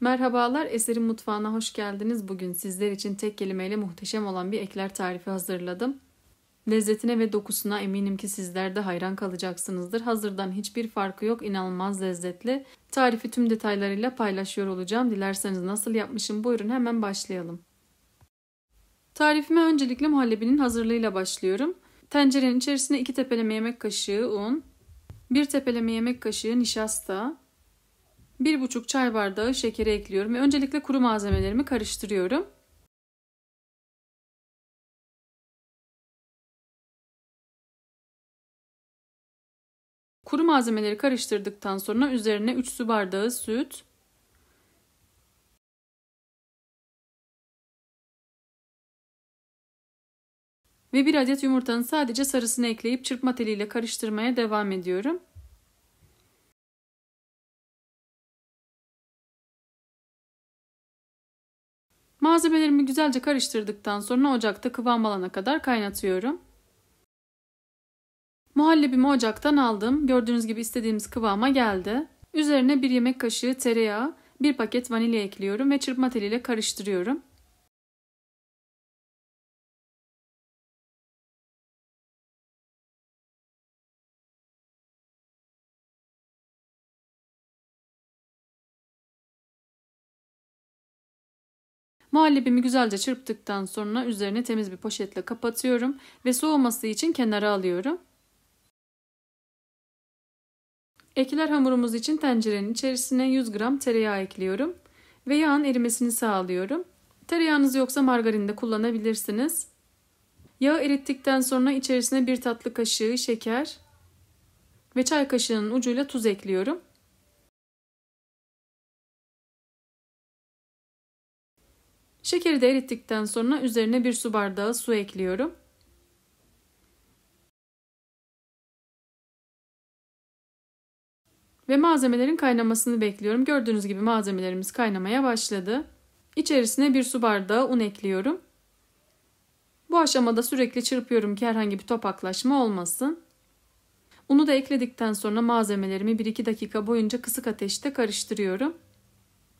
Merhabalar, Eser'in mutfağına hoş geldiniz. Bugün sizler için tek kelimeyle muhteşem olan bir ekler tarifi hazırladım. Lezzetine ve dokusuna eminim ki sizler de hayran kalacaksınızdır. Hazırdan hiçbir farkı yok, inanılmaz lezzetli. Tarifi tüm detaylarıyla paylaşıyor olacağım. Dilerseniz nasıl yapmışım buyurun hemen başlayalım. Tarifime öncelikle muhallebinin hazırlığıyla başlıyorum. Tencerenin içerisine 2 tepeleme yemek kaşığı un, 1 tepeleme yemek kaşığı nişasta, 1,5 çay bardağı şekeri ekliyorum ve öncelikle kuru malzemelerimi karıştırıyorum. Kuru malzemeleri karıştırdıktan sonra üzerine 3 su bardağı süt, ve 1 adet yumurtanın sadece sarısını ekleyip çırpma teliyle karıştırmaya devam ediyorum. Malzemelerimi güzelce karıştırdıktan sonra ocakta kıvam alana kadar kaynatıyorum. Muhallebimi ocaktan aldım. Gördüğünüz gibi istediğimiz kıvama geldi. Üzerine 1 yemek kaşığı tereyağı, 1 paket vanilya ekliyorum ve çırpma teliyle karıştırıyorum. Muhallebimi güzelce çırptıktan sonra üzerine temiz bir poşetle kapatıyorum ve soğuması için kenara alıyorum. Ekler hamurumuz için tencerenin içerisine 100 gram tereyağı ekliyorum ve yağın erimesini sağlıyorum. Tereyağınız yoksa margarin de kullanabilirsiniz. Yağı erittikten sonra içerisine 1 tatlı kaşığı şeker ve çay kaşığının ucuyla tuz ekliyorum. Şekeri de erittikten sonra üzerine 1 su bardağı su ekliyorum. Ve malzemelerin kaynamasını bekliyorum. Gördüğünüz gibi malzemelerimiz kaynamaya başladı. İçerisine 1 su bardağı un ekliyorum. Bu aşamada sürekli çırpıyorum ki herhangi bir topaklaşma olmasın. Unu da ekledikten sonra malzemelerimi 1-2 dakika boyunca kısık ateşte karıştırıyorum.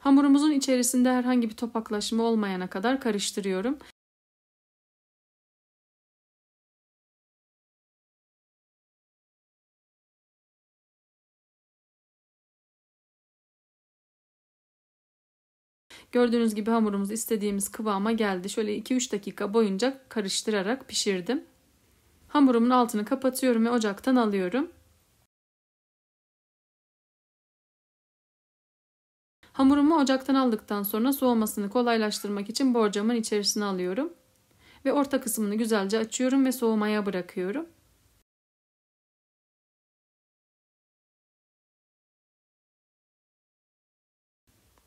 Hamurumuzun içerisinde herhangi bir topaklaşma olmayana kadar karıştırıyorum. Gördüğünüz gibi hamurumuz istediğimiz kıvama geldi. Şöyle 2-3 dakika boyunca karıştırarak pişirdim. Hamurumun altını kapatıyorum ve ocaktan alıyorum. Hamurumu ocaktan aldıktan sonra soğumasını kolaylaştırmak için borcamın içerisine alıyorum. Ve orta kısmını güzelce açıyorum ve soğumaya bırakıyorum.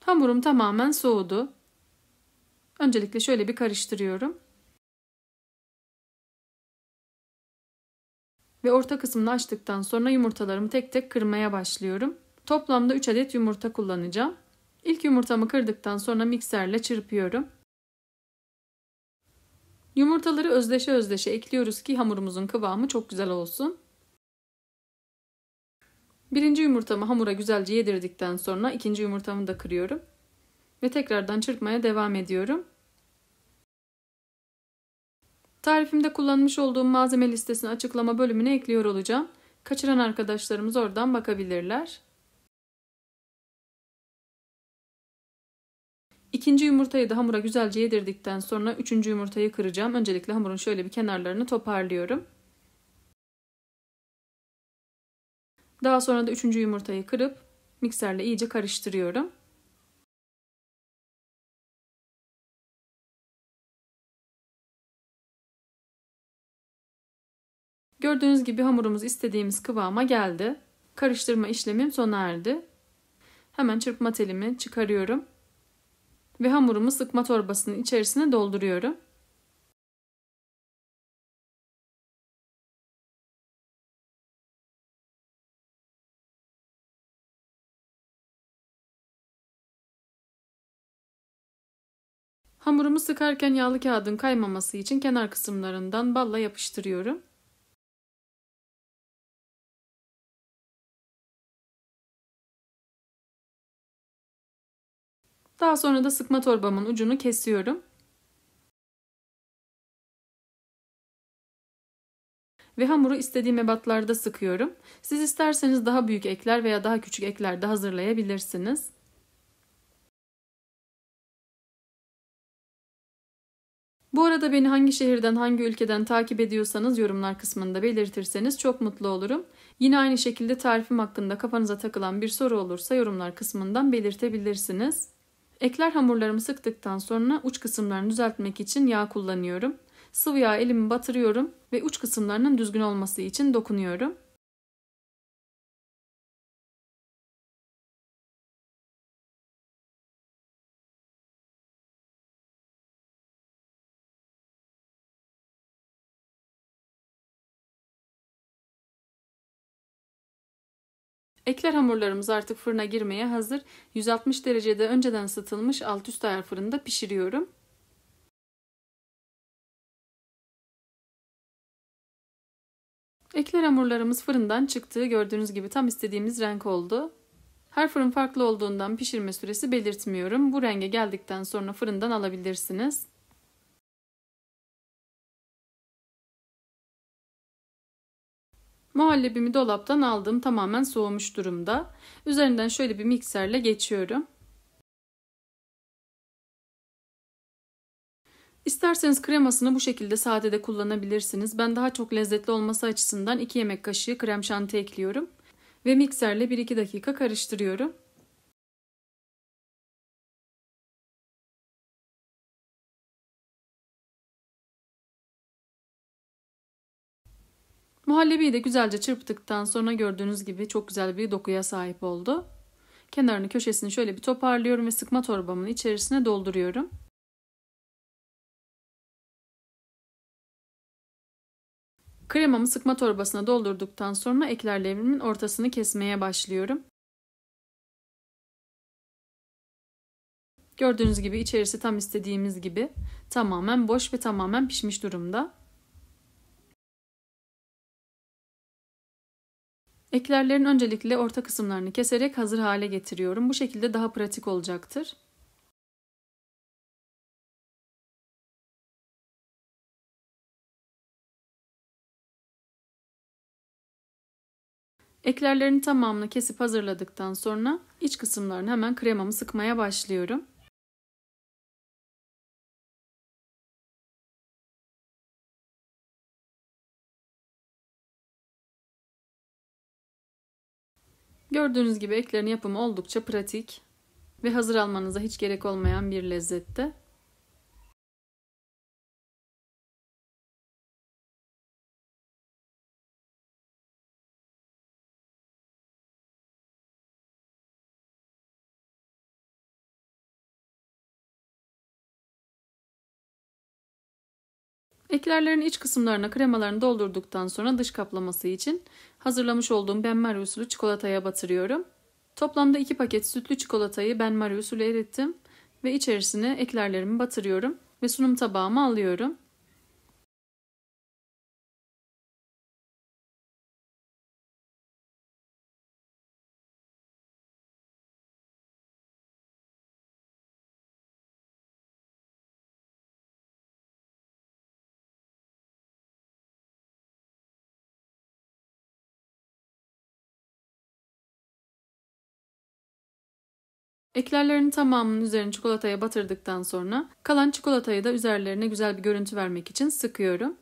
Hamurum tamamen soğudu. Öncelikle şöyle bir karıştırıyorum. Ve orta kısmını açtıktan sonra yumurtalarımı tek tek kırmaya başlıyorum. Toplamda 3 adet yumurta kullanacağım. İlk yumurtamı kırdıktan sonra mikserle çırpıyorum. Yumurtaları özdeşe özdeşe ekliyoruz ki hamurumuzun kıvamı çok güzel olsun. Birinci yumurtamı hamura güzelce yedirdikten sonra ikinci yumurtamı da kırıyorum. Ve tekrardan çırpmaya devam ediyorum. Tarifimde kullanmış olduğum malzeme listesini açıklama bölümüne ekliyor olacağım. Kaçıran arkadaşlarımız oradan bakabilirler. İkinci yumurtayı da hamura güzelce yedirdikten sonra üçüncü yumurtayı kıracağım. Öncelikle hamurun şöyle bir kenarlarını toparlıyorum. Daha sonra da üçüncü yumurtayı kırıp mikserle iyice karıştırıyorum. Gördüğünüz gibi hamurumuz istediğimiz kıvama geldi. Karıştırma işlemim sona erdi. Hemen çırpma telimi çıkarıyorum. Ve hamurumu sıkma torbasının içerisine dolduruyorum. Hamurumu sıkarken yağlı kağıdın kaymaması için kenar kısımlarından balla yapıştırıyorum. Daha sonra da sıkma torbamın ucunu kesiyorum. Ve hamuru istediğim ebatlarda sıkıyorum. Siz isterseniz daha büyük ekler veya daha küçük ekler de hazırlayabilirsiniz. Bu arada beni hangi şehirden, hangi ülkeden takip ediyorsanız yorumlar kısmında belirtirseniz çok mutlu olurum. Yine aynı şekilde tarifim hakkında kafanıza takılan bir soru olursa yorumlar kısmından belirtebilirsiniz. Ekler hamurlarımı sıktıktan sonra uç kısımlarını düzeltmek için yağ kullanıyorum. Sıvı yağı elimi batırıyorum ve uç kısımlarının düzgün olması için dokunuyorum. Ekler hamurlarımız artık fırına girmeye hazır. 160 derecede önceden ısıtılmış alt üst ayar fırında pişiriyorum. Ekler hamurlarımız fırından çıktı. Gördüğünüz gibi tam istediğimiz renk oldu. Her fırın farklı olduğundan pişirme süresi belirtmiyorum. Bu renge geldikten sonra fırından alabilirsiniz. Muhallebimi dolaptan aldım. Tamamen soğumuş durumda. Üzerinden şöyle bir mikserle geçiyorum. İsterseniz kremasını bu şekilde sade de kullanabilirsiniz. Ben daha çok lezzetli olması açısından 2 yemek kaşığı krem şanti ekliyorum. Ve mikserle 1-2 dakika karıştırıyorum. Muhallebiyi de güzelce çırptıktan sonra gördüğünüz gibi çok güzel bir dokuya sahip oldu. Kenarını köşesini şöyle bir toparlıyorum ve sıkma torbamın içerisine dolduruyorum. Kremamı sıkma torbasına doldurduktan sonra eklerlerimin ortasını kesmeye başlıyorum. Gördüğünüz gibi içerisi tam istediğimiz gibi tamamen boş ve tamamen pişmiş durumda. Eklerlerin öncelikle orta kısımlarını keserek hazır hale getiriyorum. Bu şekilde daha pratik olacaktır. Eklerlerin tamamını kesip hazırladıktan sonra iç kısımlarını hemen kremamı sıkmaya başlıyorum. Gördüğünüz gibi eklerin yapımı oldukça pratik ve hazır almanıza hiç gerek olmayan bir lezzette. Eklerlerin iç kısımlarına kremalarını doldurduktan sonra dış kaplaması için hazırlamış olduğum benmari usulü çikolataya batırıyorum. Toplamda 2 paket sütlü çikolatayı benmari usulü erittim ve içerisine eklerlerimi batırıyorum ve sunum tabağıma alıyorum. Eklerlerin tamamının üzerine çikolataya batırdıktan sonra kalan çikolatayı da üzerlerine güzel bir görüntü vermek için sıkıyorum.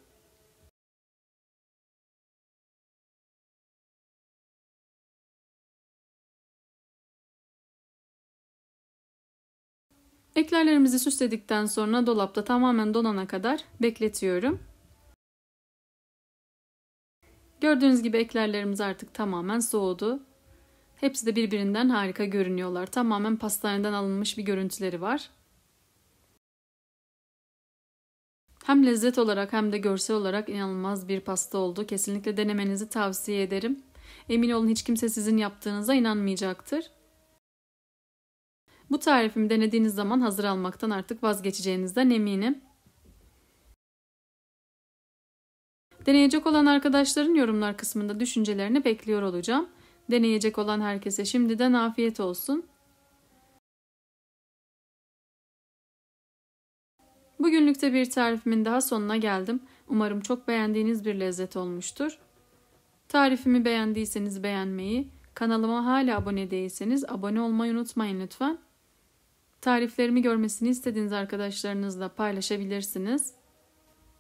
Eklerlerimizi süsledikten sonra dolapta tamamen donana kadar bekletiyorum. Gördüğünüz gibi eklerlerimiz artık tamamen soğudu. Hepsi de birbirinden harika görünüyorlar. Tamamen pastaneden alınmış bir görüntüleri var. Hem lezzet olarak hem de görsel olarak inanılmaz bir pasta oldu. Kesinlikle denemenizi tavsiye ederim. Emin olun hiç kimse sizin yaptığınıza inanmayacaktır. Bu tarifimi denediğiniz zaman hazır almaktan artık vazgeçeceğinizden eminim. Deneyecek olan arkadaşların yorumlar kısmında düşüncelerini bekliyor olacağım. Deneyecek olan herkese şimdiden afiyet olsun. Bugünlük de bir tarifimin daha sonuna geldim. Umarım çok beğendiğiniz bir lezzet olmuştur. Tarifimi beğendiyseniz beğenmeyi, kanalıma hala abone değilseniz abone olmayı unutmayın lütfen. Tariflerimi görmesini istediğiniz arkadaşlarınızla paylaşabilirsiniz.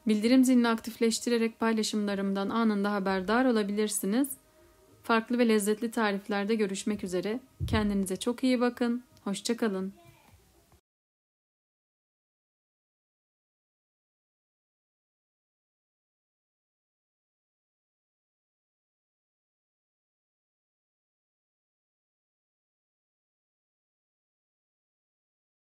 Bildirim zilini aktifleştirerek paylaşımlarımdan anında haberdar olabilirsiniz. Farklı ve lezzetli tariflerde görüşmek üzere. Kendinize çok iyi bakın. Hoşça kalın.